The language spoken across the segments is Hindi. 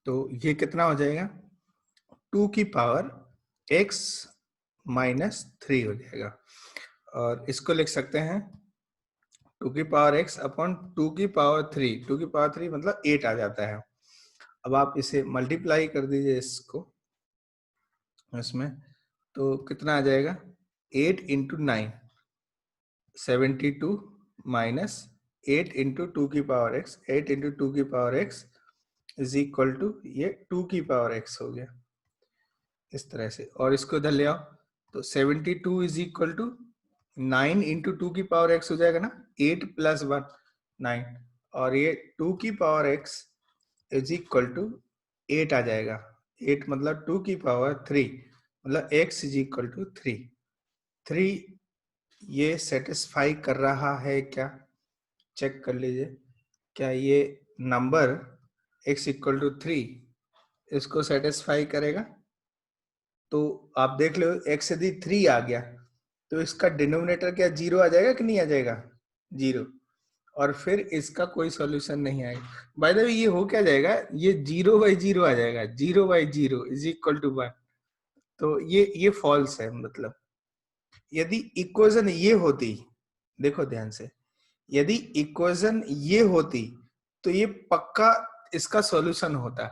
तो ये कितना हो जाएगा, 2 की पावर x माइनस 3 हो जाएगा। और इसको लिख सकते हैं 2 की पावर x अपॉन 2 की पावर 3, 2 की पावर 3 मतलब 8 आ जाता है। अब आप इसे मल्टीप्लाई कर दीजिए इसको इसमें, तो कितना आ जाएगा, 8 इंटू 9 72 माइनस 8 इंटू 2 की पावर x, 8 इंटू 2 की power x is equal to ये 2 की पावर x हो गया इस तरह से। और इसको इधर ले आओ तो 72 इज इक्वल टू 9 इंटू 2 की पावर x हो जाएगा ना, 8 प्लस 1 9, और ये 2 की power x is equal to 8 आ जाएगा। 8 मतलब 2 की पावर 3 मतलब x इज इक्वल टू 3। 3 ये सेटिस्फाई कर रहा है क्या, चेक कर लीजिए। क्या ये नंबर x इक्वल टू 3 इसको सेटिस्फाई करेगा? तो आप देख लो x यदि 3 आ गया तो इसका डिनोमिनेटर क्या 0 आ जाएगा कि नहीं आ जाएगा, 0। और फिर इसका कोई सॉल्यूशन नहीं आएगा। बाय द वे ये हो क्या जाएगा, ये 0/0 आ जाएगा, 0/0 इज इक्वल टू 1। तो ये फॉल्स है। मतलब यदि इक्वेशन ये होती, देखो ध्यान से, यदि इक्वेशन ये होती तो ये पक्का इसका सॉल्यूशन होता,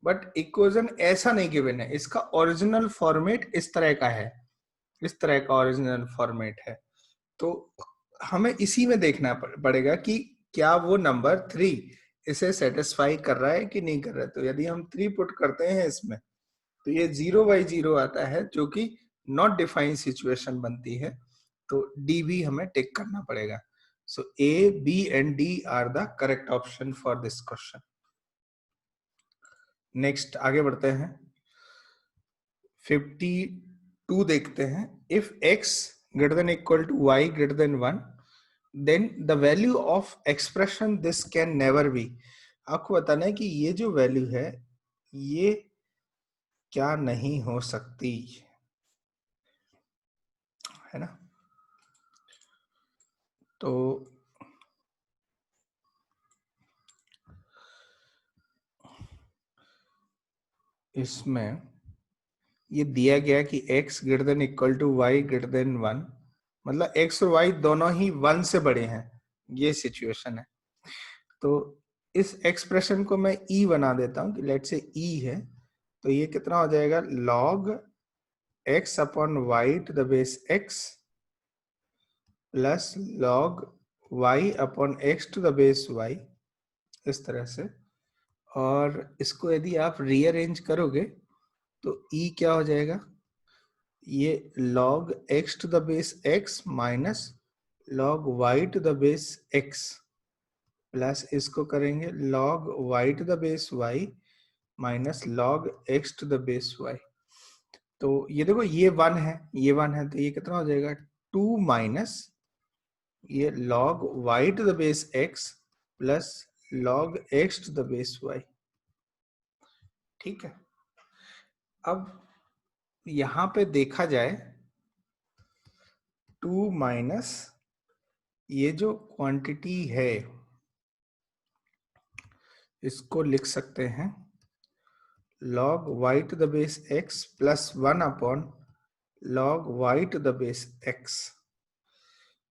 बट इक्वेशन ऐसा नहीं गिवन है। इसका ओरिजिनल फॉर्मेट इस तरह का है, इस तरह का ओरिजिनल फॉर्मेट है। तो हमें इसी में देखना पड़ेगा कि क्या वो नंबर 3 इसे सेटिस्फाई कर रहा है कि नहीं कर रहा है। तो यदि हम 3 पुट करते हैं इसमें तो ये 0/0 आता है, जो कि नॉट डिफाइंड सिचुएशन बनती है। तो डी भी हमें टिक करना पड़ेगा। So A, B and D are the correct option for this question. Next आगे बढ़ते हैं, 52 देखते हैं। If x greater than equal to y greater than 1 then the value of expression this can never be। आपको बताना है कि ये जो वैल्यू है ये क्या नहीं हो सकती, है ना। तो इसमें ये दिया गया कि x greater than equal to y greater than 1, मतलब x और y दोनों ही 1 से बड़े हैं, ये सिचुएशन है। तो इस एक्सप्रेशन को मैं e बना देता हूं कि लेट से e है। तो ये कितना हो जाएगा, log x upon y to the base x plus log y upon x to the base y, इस तरह से। और इसको यदि आप रीअरेंज करोगे तो e क्या हो जाएगा, ये log x to the base x minus log y to the base x plus इसको करेंगे log y to the base y minus log x to the base y। तो ये देखो ये 1 है, ये 1 है, तो ये कितना हो जाएगा 2 माइनस ये log y to the base x plus log x to the base y। ठीक है। अब यहां पे देखा जाए 2 माइनस ये जो क्वांटिटी है इसको लिख सकते हैं log y to the base x plus 1 upon log y to the base x।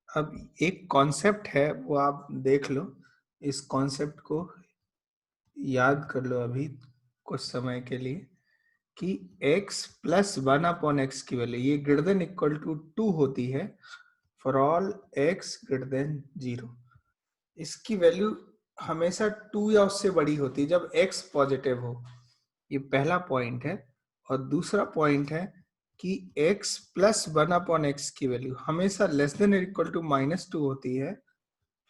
अब एक कॉन्सेप्ट है वो आप देख लो, इस कॉन्सेप्ट को याद कर लो अभी कुछ समय के लिए, कि x प्लस 1 अपॉन एक्स की वैल्यू ये ग्रेटर देन इक्वल टू 2 होती है for all x greater then 0। इसकी वैल्यू हमेशा 2 या उससे बड़ी होती है जब x पॉजिटिव हो। ये पहला पॉइंट है। और दूसरा पॉइंट है कि x प्लस 1 अपॉन एक्स की वैल्यू हमेशा लेस देन इक्वल टू -2 होती है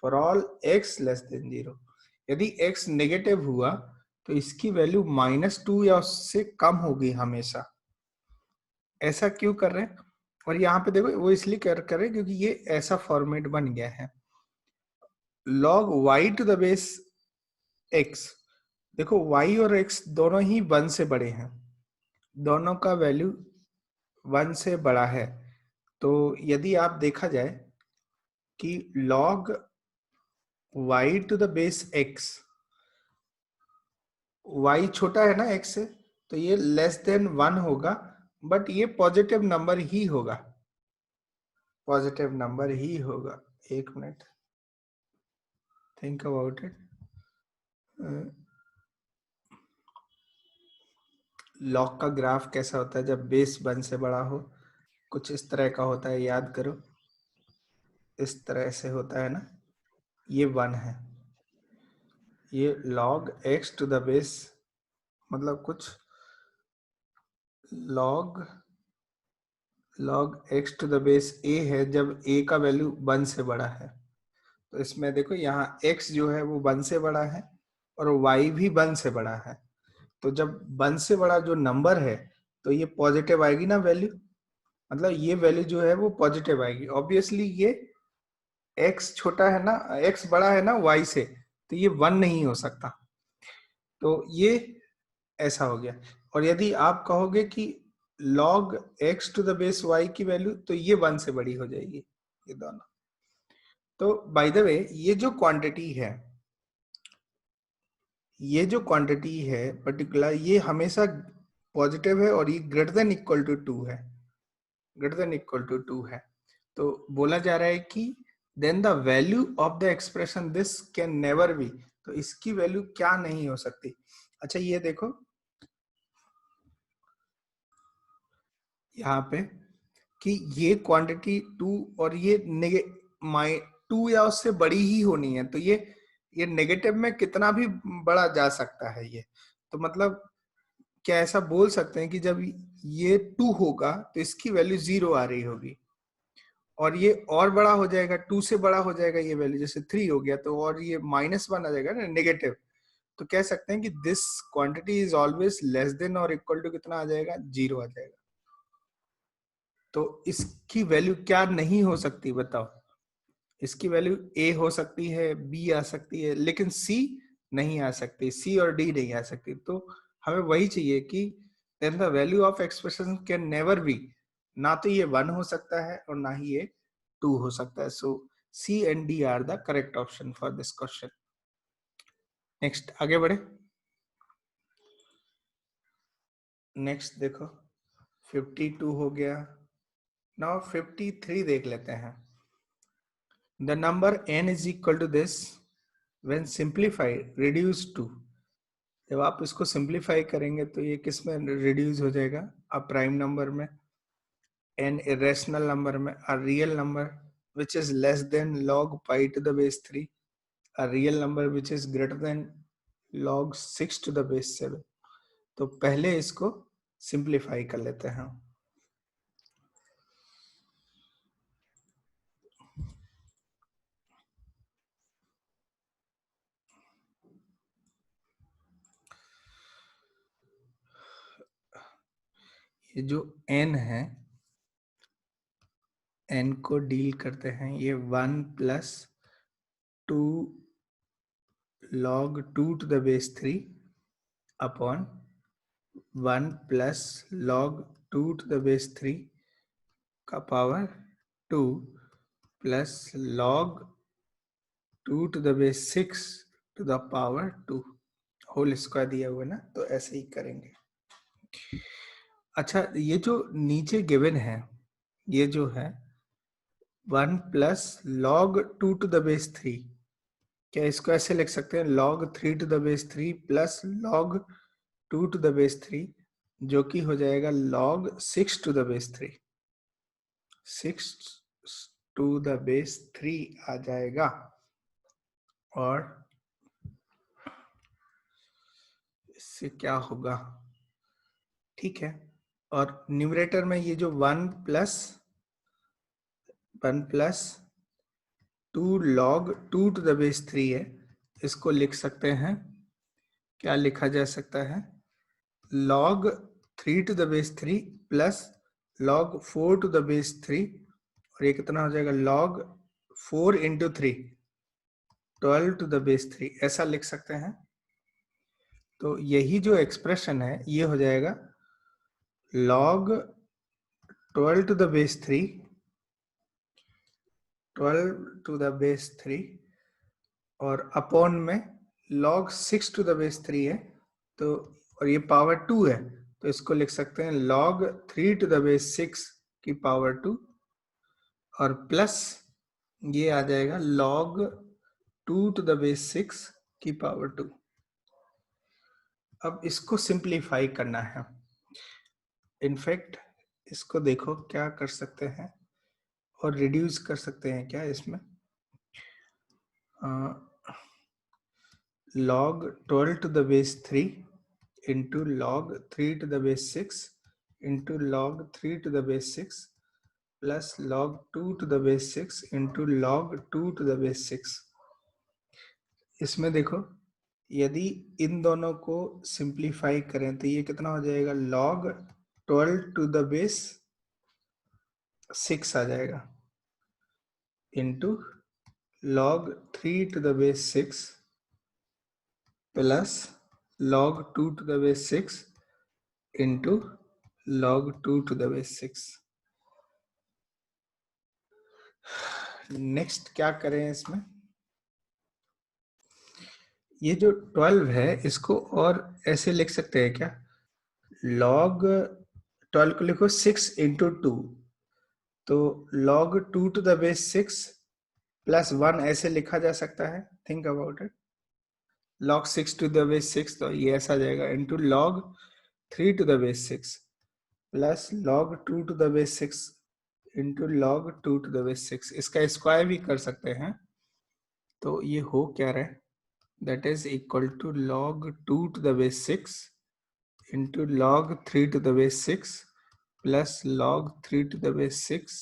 for all x less than 0। यदि x नेगेटिव हुआ तो इसकी वैल्यू -2 या उससे कम होगी हमेशा। ऐसा क्यों कर रहे हैं? और यहाँ पे देखो वो इसलिए कर रहे हैं क्योंकि ये ऐसा फॉर्मेट बन गया है log y to the base x। देखो y और x दोनों ही 1 से बड़े हैं, दोनों का वैल्यू 1 से बड़ा है। तो यदि आप देखा जाए कि log y to the base x y छोटा है ना x से, तो ये लेस देन 1 होगा, बट ये पॉजिटिव नंबर ही होगा, पॉजिटिव नंबर ही होगा। एक minute, think about it. Log का ग्राफ कैसा होता है जब बेस 1 से बड़ा हो? कुछ इस तरह का होता है, याद करो, इस तरह से होता है ना। ये 1 है, ये log x to the base, मतलब कुछ log x to the base a है जब a का वैल्यू 1 से बड़ा है। तो इसमें देखो यहाँ x जो है वो 1 से बड़ा है और y भी 1 से बड़ा है। तो जब 1 से बड़ा जो नंबर है तो ये पॉजिटिव आएगी ना वैल्यू, मतलब ये वैल्यू जो है वो पॉजिटिव आएगी। ऑब्वियसली ये x छोटा है ना, x बड़ा है ना y से, तो ये 1 नहीं हो सकता। तो ये ऐसा हो गया। और यदि आप कहोगे कि log x to the base y की वैल्यू, तो ये 1 से बड़ी हो जाएगी, ये दोनों। तो बाय द वे ये जो क्वांटिटी है, ये जो क्वांटिटी है पर्टिकुलर, ये हमेशा पॉजिटिव है और ये ग्रेटर देन इक्वल टू 2 है, ग्रेटर देन इक्वल टू 2 है। तो बोला जा रहा है कि then the value of the expression this can never be, तो इसकी वैल्यू क्या नहीं हो सकती। अच्छा ये देखो यहाँ पे कि ये क्वांटिटी 2 और ये माइ 2 या उससे बड़ी ही होनी है, तो ये नेगेटिव में कितना भी बड़ा जा सकता है ये। तो मतलब क्या ऐसा बोल सकते हैं कि जब ये 2 होगा तो इसकी वैल्यू 0 आ रही होगी, और ये और बड़ा हो जाएगा, 2 से बड़ा हो जाएगा ये वैल्यू, जैसे 3 हो गया तो और ये -1 आ जाएगा ना, नेगेटिव। तो कह सकते हैं कि this quantity is always less than और इक्वल टू कितना आ जाएगा, 0 आ जाएगा। तो इसकी वैल्यू क्या नहीं हो सकती बताओ? इसकी वैल्यू a हो सकती है, b आ सकती है, लेकिन c नहीं आ सकती, c और d नहीं आ सकती। तो हमें वही चाहिए कि then the value of expression can never be, ना तो ये 1 हो सकता है और ना ही ये 2 हो सकता है। सो c and d are the correct option for this question. Next आगे बढ़े। नेक्स्ट देखो 52 हो गया। नाउ 53 देख लेते हैं। The number n is equal to this when simplified reduced to, जब आप इसको सिंप्लीफाई करेंगे तो ये किस में रिड्यूस हो जाएगा, अ प्राइम नंबर में, एन इरेशनल नंबर में, a real number which is less than log pi to the base 3, a real number which is greater than log 6 to the base 7। तो पहले इसको सिंप्लीफाई कर लेते हैं। ये जो n है, n को डील करते हैं, ये 1 plus 2 log 2 to the base 3 upon 1 plus log 2 to the base 3 का power 2 plus log 2 to the base 6 to the power 2 whole square दिया हुआ है ना, तो ऐसे ही करेंगे। अच्छा ये जो नीचे गिवन है, ये जो है 1 plus log 2 to the base 3, क्या इसको ऐसे लिख सकते हैं log 3 to the base 3 plus log 2 to the base 3, जो कि हो जाएगा log 6 to the base 3, 6 to the base 3 आ जाएगा। और इससे क्या होगा, ठीक है। और न्यूमरेटर में ये जो 1 plus 2 log 2 to the base 3 है, इसको लिख सकते हैं, क्या लिखा जा सकता है, log 3 to the base 3 plus log 4 to the base 3, और ये कितना हो जाएगा log 4 into 3 12 to the base 3, ऐसा लिख सकते हैं। तो यही जो एक्सप्रेशन है ये हो जाएगा log 12 to the base 3 12 to the base 3 और अपॉन में log 6 to the base 3 है, तो और ये पावर 2 है, तो इसको लिख सकते हैं log 3 to the base 6 की पावर 2 और प्लस ये आ जाएगा log 2 to the base 6 की पावर 2। अब इसको सिंप्लीफाई करना है। इनफैक्ट इसको देखो क्या कर सकते हैं और रिड्यूस कर सकते हैं क्या इसमें। log 12 to the base 3 into log 3 to the base 6 into log 3 to the base 6 plus log 2 to the base 6 into log 2 to the base 6। इसमें देखो यदि इन दोनों को सिंप्लीफाई करें तो ये कितना हो जाएगा, log 12 to the base 6 आ जाएगा into log 3 to the base 6 plus log 2 to the base 6 into log 2 to the base 6। Next क्या करें इसमें, ये जो 12 है इसको और ऐसे लिख सकते हैं क्या, log 12 को लिखो 6 into 2, तो log 2 to the base 6 plus 1 ऐसे लिखा जा सकता है। Think about it, log 6 to the base 6 तो ये ऐसा जाएगा into log 3 to the base 6 plus log 2 to the base 6 into log 2 to the base 6। इसका स्क्वायर भी कर सकते हैं, तो ये हो क्या रहा है, that is equal to log 2 to the base 6 into log 3 to the base 6 plus log 3 to the base 6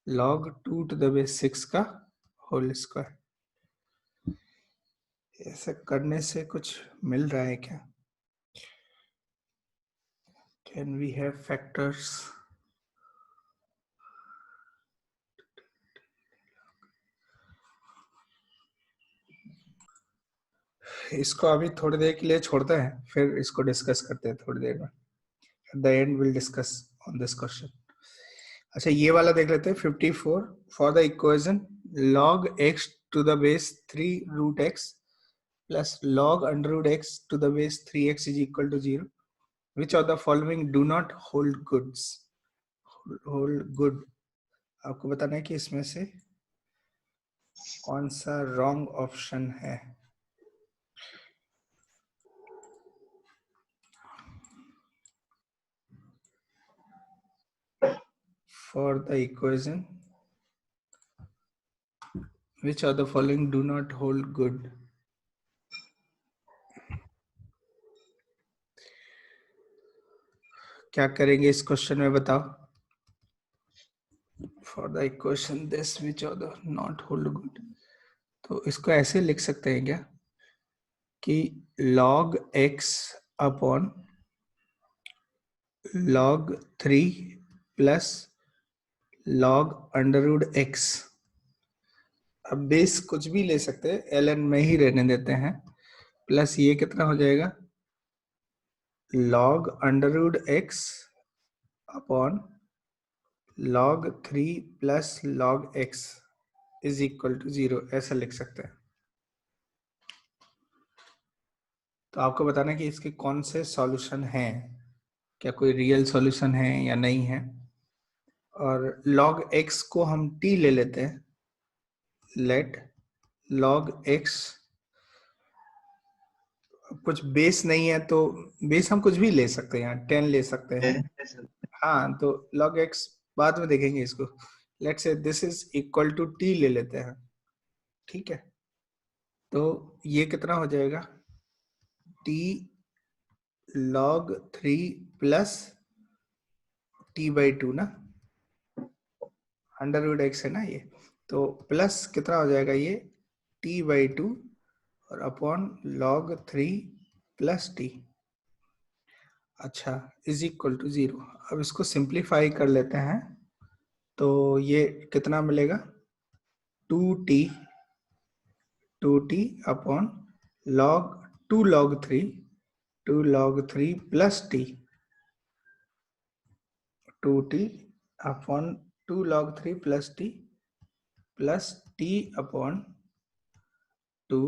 log 2 to the base 6 का होल स्क्वायर। ऐसा करने से कुछ मिल रहा है क्या, कैन वी हैव फैक्टर्स। इसको अभी थोड़ी देर के लिए छोड़ते हैं, फिर इसको डिस्कस करते हैं थोड़ी देर में। At the end will discuss on this question. अच्छा ये वाला देख लेते हैं 54। For the equation log x to the base 3 root x plus log under root x to the base 3x is equal to 0, which of the following do not hold goods, hold good। आपको बताना है कि इसमें से कौन सा रॉन्ग ऑप्शन है। For the equation which of the following do not hold good, क्या करेंगे इस क्वेश्चन में बताओ। For the equation this which of the not hold good, तो इसको ऐसे लिख सकते हैं क्या कि log x upon log 3 plus log under root x। अब बेस कुछ भी ले सकते हैं, ln में ही रहने देते हैं, प्लस ये कितना हो जाएगा log under root x upon log 3 plus log x is equal to 0, ऐसा लिख सकते हैं। तो आपको बताना है कि इसके कौन से सॉल्यूशन हैं, क्या कोई रियल सॉल्यूशन है या नहीं है। और log x को हम t ले लेते हैं, लेट log x, कुछ बेस नहीं है तो बेस हम कुछ भी ले सकते हैं, यहाँ 10 ले सकते हैं। हाँ तो log x बाद में देखेंगे इसको। Let's say this is equal to t ले लेते हैं, ठीक है। तो ये कितना हो जाएगा t log 3 plus t by 2 ना, अंडर रूट एक्स है ना ये, तो प्लस कितना हो जाएगा ये t बाई 2 और अपॉन log 3 प्लस t। अच्छा इज इक्वल टू 0। अब इसको सिंप्लीफाई कर लेते हैं, तो ये कितना मिलेगा 2t upon log 2 log 3 2 log 3 plus t, 2t upon 2 log 3 plus t upon 2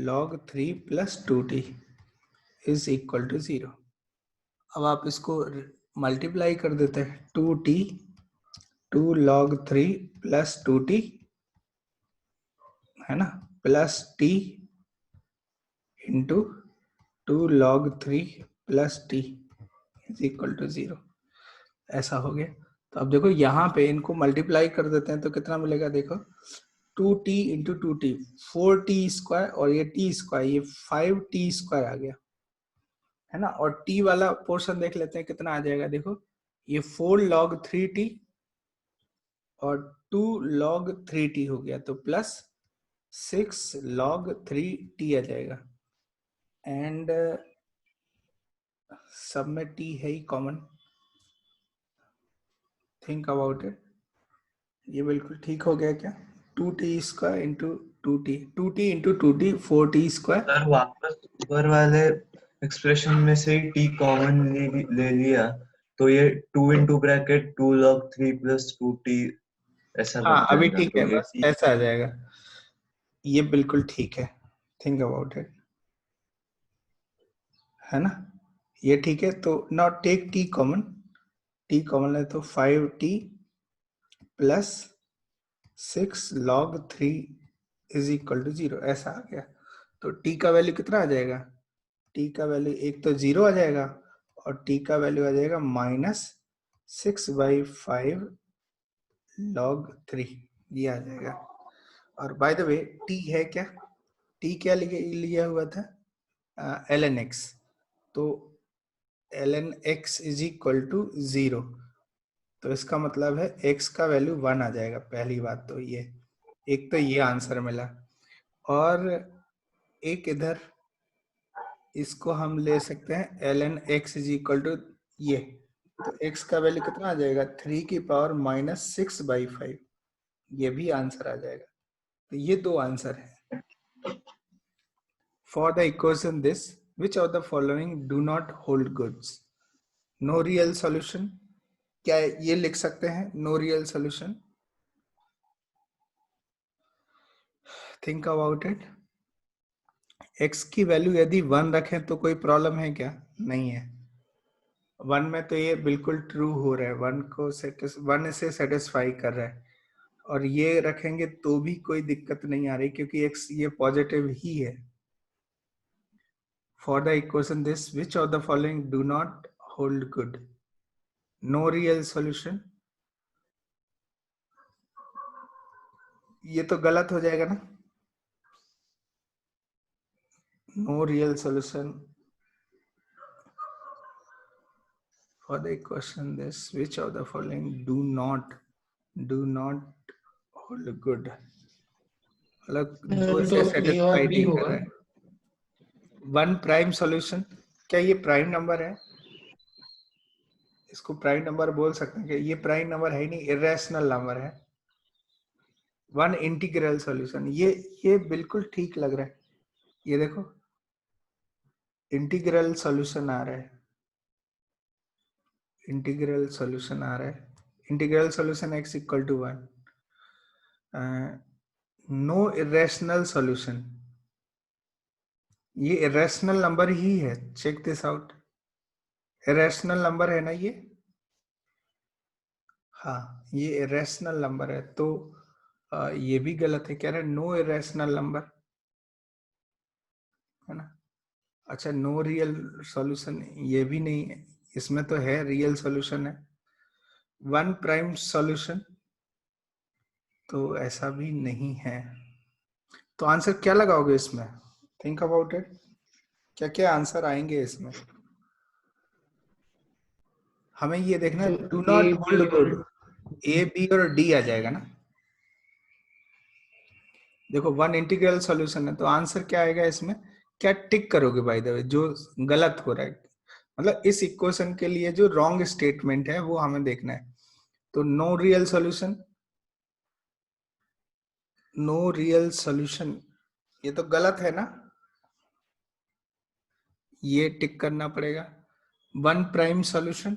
log 3 plus 2t is equal to 0। अब आप इसको मल्टीप्लाई कर देते हैं, 2t 2 log 3 प्लस 2t है ना, plus t into 2 log 3 plus t is equal to 0। ऐसा हो गया। तो अब देखो यहाँ पे इनको मल्टीप्लाई कर देते हैं तो कितना मिलेगा, देखो 2t into 2t 4t square, और ये t स्क्वायर ये 5t स्क्वायर आ गया है ना। और t वाला पोर्शन देख लेते हैं कितना आ जाएगा, देखो ये 4 log 3t और 2 log 3t हो गया, तो प्लस 6 log 3t आ जाएगा। एंड सब में t है ही कॉमन, थिंक अबाउट इट। ये बिल्कुल ठीक हो गया क्या, 2t square into 2t 2t into 2t 4t square. Sir वापस ऊपर वाले एक्सप्रेशन में से ही टी कॉमन ले लिया तो ये 2 into bracket 2 log 3 plus 2t ऐसा हाँ बन अभी जाएगा, ठीक तो है, ये बस ऐसा आ जाएगा, ये बिल्कुल ठीक है, थिंक अबाउट इट, है ना, ये ठीक है। तो not take t common, t common है तो 5t plus 6 log 3 is equal to 0, ऐसा आ गया। तो t का वैल्यू कितना आ जाएगा, t का वैल्यू एक तो 0 आ जाएगा और t का वैल्यू आ जाएगा -6/5 log 3, ये आ जाएगा। और बाय द वे t है क्या, t क्या लिया हुआ था, ln x, तो ln x is equal to 0, तो इसका मतलब है x का वैल्यू 1 आ जाएगा। पहली बात तो ये, एक तो ये आंसर मिला, और एक इधर इसको हम ले सकते हैं ln x is equal to ये, तो x का वैल्यू कितना आ जाएगा 3 की पावर -6/5, ये भी आंसर आ जाएगा। तो ये दो आंसर है। For the equation this which of the following do not hold goods, no real solution, क्या ये लिख सकते हैं no real solution, think about it. x की वैल्यू यदि 1 रखें तो कोई प्रॉब्लम है क्या, नहीं है। 1 में तो ये बिल्कुल ट्रू हो रहा है, 1 से सेटिस्फाई कर रहा है, और ये रखेंगे तो भी कोई दिक्कत नहीं आ रही क्योंकि x ये पॉजिटिव ही है। For the equation this which of the following do not hold good, no real solution, ये तो गलत हो जाएगा ना, no real solution for the equation this which of the following do not hold good, मतलब दो से तो ए और सेटिस्फाई बी नहीं कर होगा। रहा है। वन प्राइम सॉल्यूशन, क्या ये प्राइम नंबर है, इसको प्राइम नंबर बोल सकते हैं क्या, ये प्राइम नंबर है ही नहीं, इरेशनल नंबर है। वन इंटीग्रल सॉल्यूशन, ये बिल्कुल ठीक लग रहा है, ये देखो इंटीग्रल सॉल्यूशन आ रहा है, इंटीग्रल सॉल्यूशन आ रहा है, integral solution x equal to 1, no irrational solution, ये इरेशनल नंबर ही है, check this out, irrational number है ना ये, हाँ ये इरेशनल नंबर है, तो ये भी गलत है, कह रहे हैं नो इरेशनल नंबर, है ना। अच्छा नो रियल सॉल्यूशन, ये भी नहीं है, इसमें तो है रियल सॉल्यूशन है। वन प्राइम सॉल्यूशन, तो ऐसा भी नहीं है। तो आंसर क्या लगाओगे इसमें, थिंक अबाउट इट, क्या क्या आंसर आएंगे इसमें, हमें ये देखना है, do a not be hold और गुड, ए बी और डी आ जाएगा ना। देखो वन इंटीग्रल सॉल्यूशन है तो आंसर क्या आएगा इसमें, क्या टिक करोगे बाय द वे जो गलत हो रहा है, मतलब इस इक्वेशन के लिए जो रॉन्ग स्टेटमेंट है वो हमें देखना है। तो no real solution, no real solution, ये तो गलत है ना, ये टिक करना पड़ेगा। One prime solution,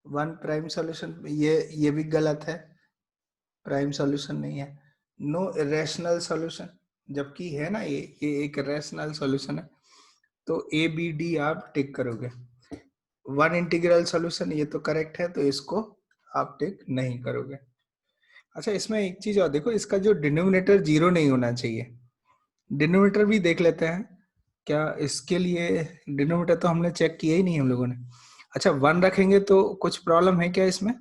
one prime solution, ये भी गलत है, प्राइम सॉल्यूशन नहीं है। नो इरेशनल सॉल्यूशन, जबकि है ना ये एक रैशनल सॉल्यूशन है, तो ए बी डी आप टिक करोगे। वन इंटीग्रल सॉल्यूशन ये तो करेक्ट है, तो इसको आप टिक नहीं करोगे। अच्छा, इसमें एक चीज और देखो, इसका जो डिनोमिनेटर 0 नहीं होना चाहिए। डिनोमिनेटर भी देख लेते हैं क्या इसके लिए। डिनोमिनेटर तो हमने चेक किया ही नहीं हम लोगों ने। अच्छा, 1 रखेंगे तो कुछ प्रॉब्लम है क्या इसमें?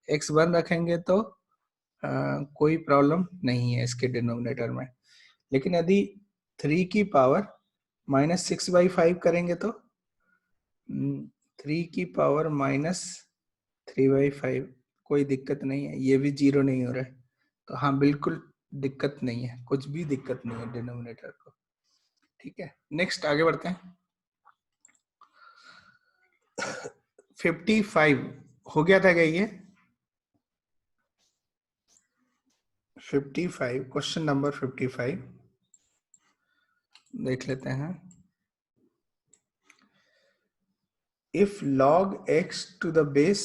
x1 रखेंगे तो कोई प्रॉब्लम नहीं है इसके डिनोमिनेटर में। लेकिन यदि 3 की पावर -6/5 करेंगे तो 3 की पावर -3/5 कोई दिक्कत नहीं है, ये भी 0 नहीं हो रहा है। तो हाँ, बिल्कुल दिक्कत नहीं है, कुछ भी दिक्कत नहीं है डिनोमिनेटर को। ठीक है, नेक्स्ट आगे बढ़ते हैं। 55 हो गया था क्या ये? 55, क्वेश्चन नंबर 55 देख लेते हैं। If log x to the base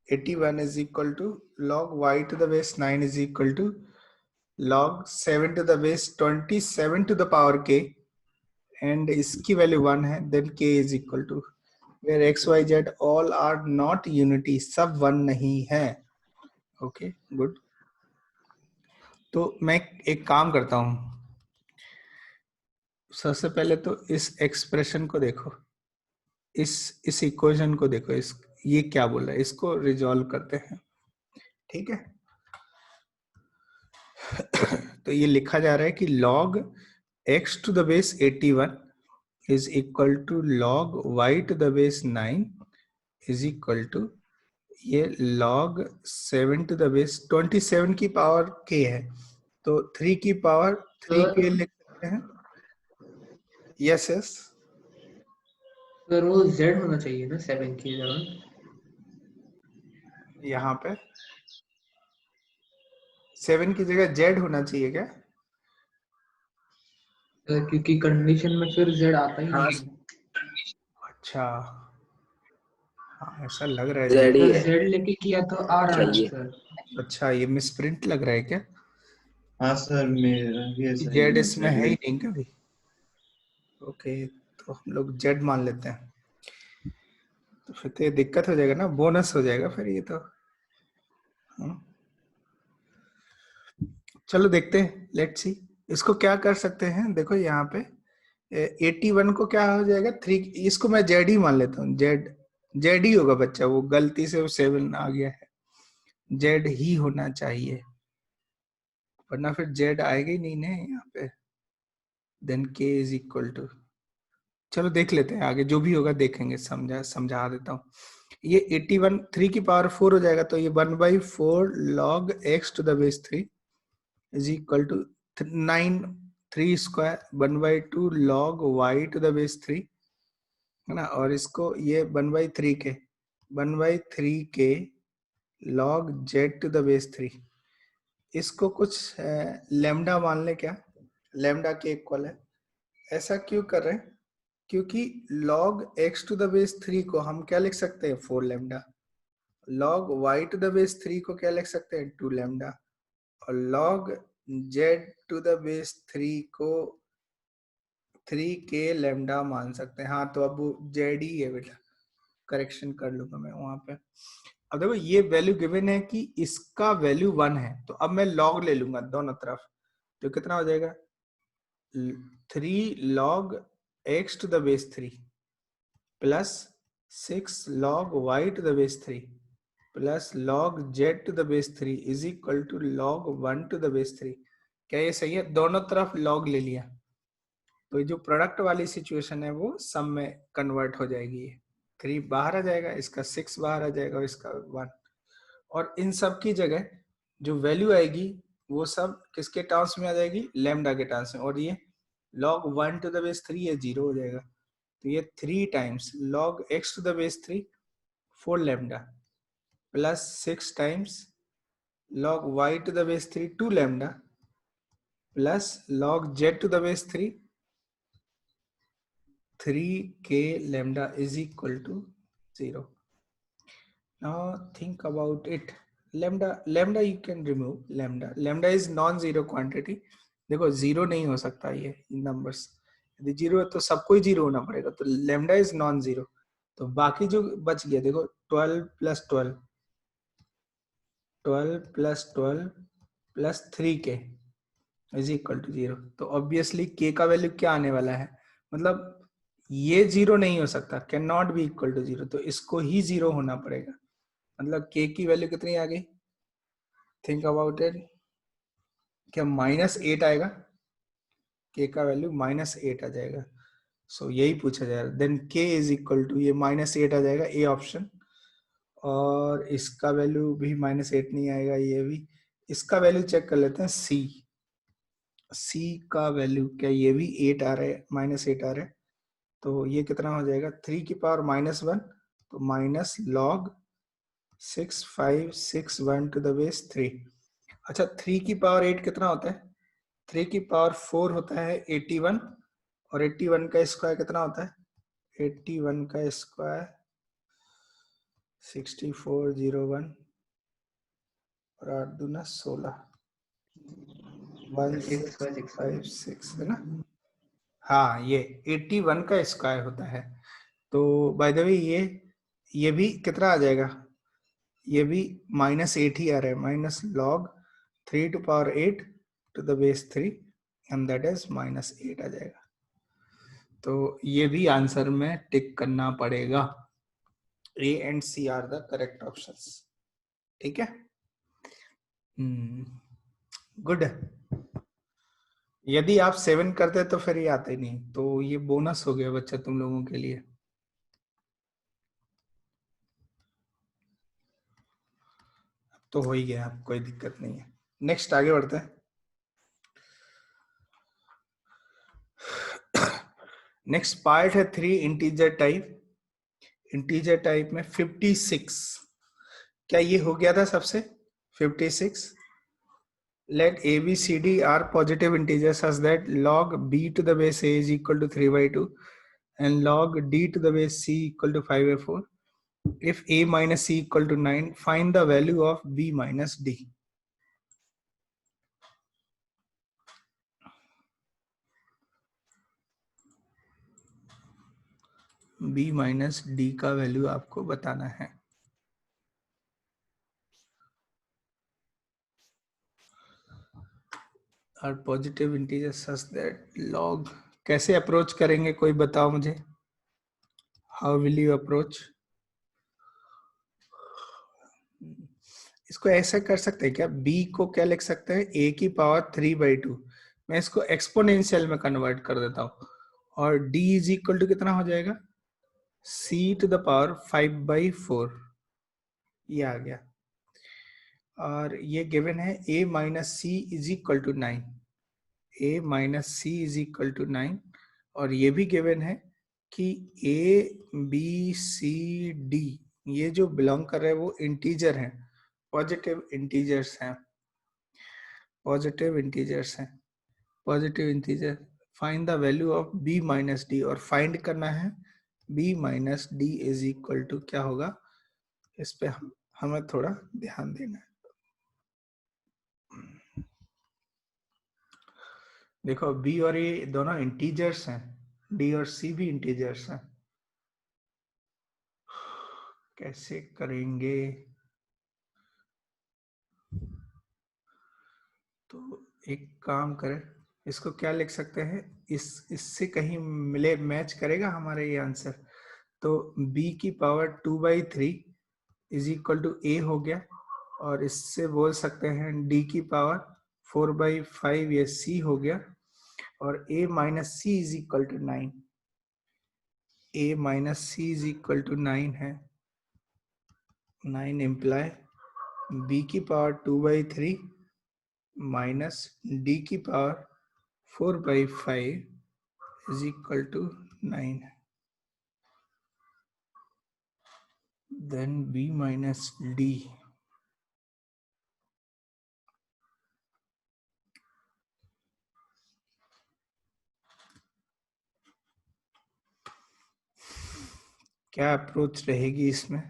81 is equal to log y to the base 9 is equal to log 7 to the base 27 to the power k and इसकी वैल्यू 1 है, then k is equal to where x y z all are not unity, सब 1 नहीं है। Okay good. तो मैं एक काम करता हूं, सबसे पहले तो इस एक्सप्रेशन को देखो, इस इक्वेशन को देखो, इस ये क्या बोल रहा है, इसको रिजॉल्व करते हैं। ठीक है, तो ये लिखा जा रहा है कि log x to the base 81 is equal to log y to the base 9 is equal to ये log 7 to the base 27 की पावर k है, तो 3 की पावर 3k लिख सकते हैं। यस यस सर वो z होना चाहिए ना 7 की जगह। यहाँ पे 7 की जगह z होना चाहिए क्या? क्योंकि कंडीशन में फिर z आता ही नहीं है। अच्छा, हाँ ऐसा लग रहा है Z ही सर है। z लेके किया तो आ रहा है चाहिए। सर। अच्छा, ये मिसप्रिंट लग रहा है क्या? हाँ सर, मेरा भी ऐसा ही जेड है, इसमें है ही नहीं कभी। ओके, तो हम लोग जेड मान लेते हैं, तो फिर तो ये दिक्कत हो जाएगा ना, बोनस हो जाएगा फिर ये तो। चलो देखते हैं, लेट्स सी इसको क्या कर सकते हैं। देखो यहाँ पे 81 को क्या हो जाएगा 3, इसको मैं जेड ही मान लेता हूँ। जेड जेड ही होगा बच्चा, वो गलती से वो 7 आ गया है, जेड ही होना चाहिए, वरना फिर जेड आएगा ही नहीं ना यहाँ पे। देन के इज इक्वल टू, चलो देख लेते हैं आगे जो भी होगा देखेंगे, समझा देता हूँ। ये 81 3 की पावर 4 हो जाएगा, तो ये 1/4 log x to the base 3 is equal to 9 3 square 1/2 log y to the base 3 है ना, और इसको ये 1/3 के log z to the base 3, इसको कुछ लेमडा मान ले क्या, लेमडा के इक्वल है। ऐसा क्यों कर रहे हैं? क्योंकि log x to the base 3 को हम क्या लिख सकते हैं 4 lambda, log y to the base 3 को क्या लिख सकते हैं 2 लेमडा, और log z to the base 3 को 3k लेमडा मान सकते हैं। हाँ, तो अब z ही है बेटा, करेक्शन कर लूंगा मैं वहां पे। अब देखो ये वैल्यू गिवन है कि इसका वैल्यू 1 है, तो अब मैं log ले लूंगा दोनों तरफ, तो कितना हो जाएगा 3 log x to the base 3 plus 6 log y to the base 3 plus log z to the base 3 is equal to log 1 to the base 3। क्या ये सही है? दोनों तरफ log ले लिया, तो ये जो प्रोडक्ट वाली सिचुएशन है वो सम में कन्वर्ट हो जाएगी। 3 बाहर आ जाएगा, इसका 6 बाहर आ जाएगा और इसका 1, और इन सब की जगह जो वैल्यू आएगी वो सब किसके टर्म्स में आ जाएगी, लेमडा के टर्म्स में, और ये log 1 to the base 3 ये 0 हो जाएगा, तो ये 3 times log x to the base 3 4 lambda plus 6 times log y to the base 3 2 lambda plus log z to the base 3 3k lambda is equal to 0. Now think about it. Lambda you can remove. Lambda is non-zero quantity. देखो 0 नहीं हो सकता ये नंबर्स, यदि 0 है तो सबको ही 0 होना पड़ेगा, तो लैम्डा इज नॉन जीरो। तो बाकी जो बच गया देखो 12 plus 12 plus 12 plus 3k is equal to 0। तो ऑब्वियसली k का वैल्यू क्या आने वाला है, मतलब ये 0 नहीं हो सकता, can not be equal to 0, तो इसको ही 0 होना पड़ेगा। मतलब k की वैल्यू कितनी आ गई, थिंक अबाउट इट, क्या -8 आएगा, k का वैल्यू -8 आ जाएगा। सो यही पूछा जाएगा, then k is equal to ये -8 आ जाएगा, ए ऑप्शन। और इसका वैल्यू भी -8 नहीं आएगा, ये भी। इसका वैल्यू चेक कर लेते हैं, c का वैल्यू, क्या ये भी 8 आ रहा है, -8 आ रहा है, तो ये कितना हो जाएगा 3 की पावर -1, तो minus log 6561 to the base 3। अच्छा 3 की पावर 8 कितना होता है, 3 की पावर 4 होता है 81, और 81 का स्क्वायर कितना होता है, 81 का स्क्वायर 6401 और 8 दूना 16 1656 है ना। हाँ ये 81 का स्क्वायर होता है। तो बाय द वे ये भी कितना आ जाएगा, ये भी -8 ही आ रहा है, minus log 3 to power 8 to the base 3 and that is -8 आ जाएगा। तो ये भी आंसर में टिक करना पड़ेगा, A and C are the correct options. ठीक है, गुड। यदि आप 7 करते तो फिर ये आते नहीं, तो ये बोनस हो गया बच्चा तुम लोगों के लिए। तो हो ही गया, कोई दिक्कत नहीं है। नेक्स्ट आगे बढ़ते हैं। नेक्स्ट पार्ट है 3 इंटीजर टाइप। इंटीजर टाइप में 56, क्या ये हो गया था सबसे 56? Let a b c d are positive integers such that log b to the base a is equal to 3/2 and log d to the base c equal to 5/4. If a minus c equal to 9, find the value of b minus d. b minus d का वैल्यू आपको बताना है। और positive integer such that log कैसे अप्रोच करेंगे, कोई बताओ मुझे, हाउ विल यू अप्रोच? इसको ऐसा कर सकते हैं क्या, b को क्या लिख सकते हैं, a की पावर 3/2, मैं इसको एक्सपोनेंशियल में कन्वर्ट कर देता हूँ, और d इज इक्वल टू कितना हो जाएगा, c टू द पावर 5/4, ये आ गया। और ये गिवन है a minus c is equal to 9, a minus c is equal to 9, और ये भी गिवन है कि a b c d ये जो बिलोंग कर रहे हैं वो इंटीजर हैं, पॉजिटिव इंटीजर्स हैं, पॉजिटिव इंटीजर्स हैं, positive integer. Find the value of b minus d, और फाइंड करना है b minus d is equal to क्या होगा, इस पे हमें थोड़ा ध्यान देना है। देखो b और a दोनों इंटीजर्स हैं, d और c भी इंटीजर्स हैं, कैसे करेंगे? तो एक काम करें, इसको क्या लिख सकते हैं, इससे कहीं मिले, मैच करेगा हमारे ये आंसर। तो b की power 2/3 is equal to a हो गया, और इससे बोल सकते हैं d की पावर 4/5 ये c हो गया, और a minus c is equal to 9, a minus c is equal to 9 है, 9 इम्प्लाई b की पावर 2/3 माइनस d की power 4/5 is equal to 9, then b माइनस d क्या अप्रोच रहेगी इसमें?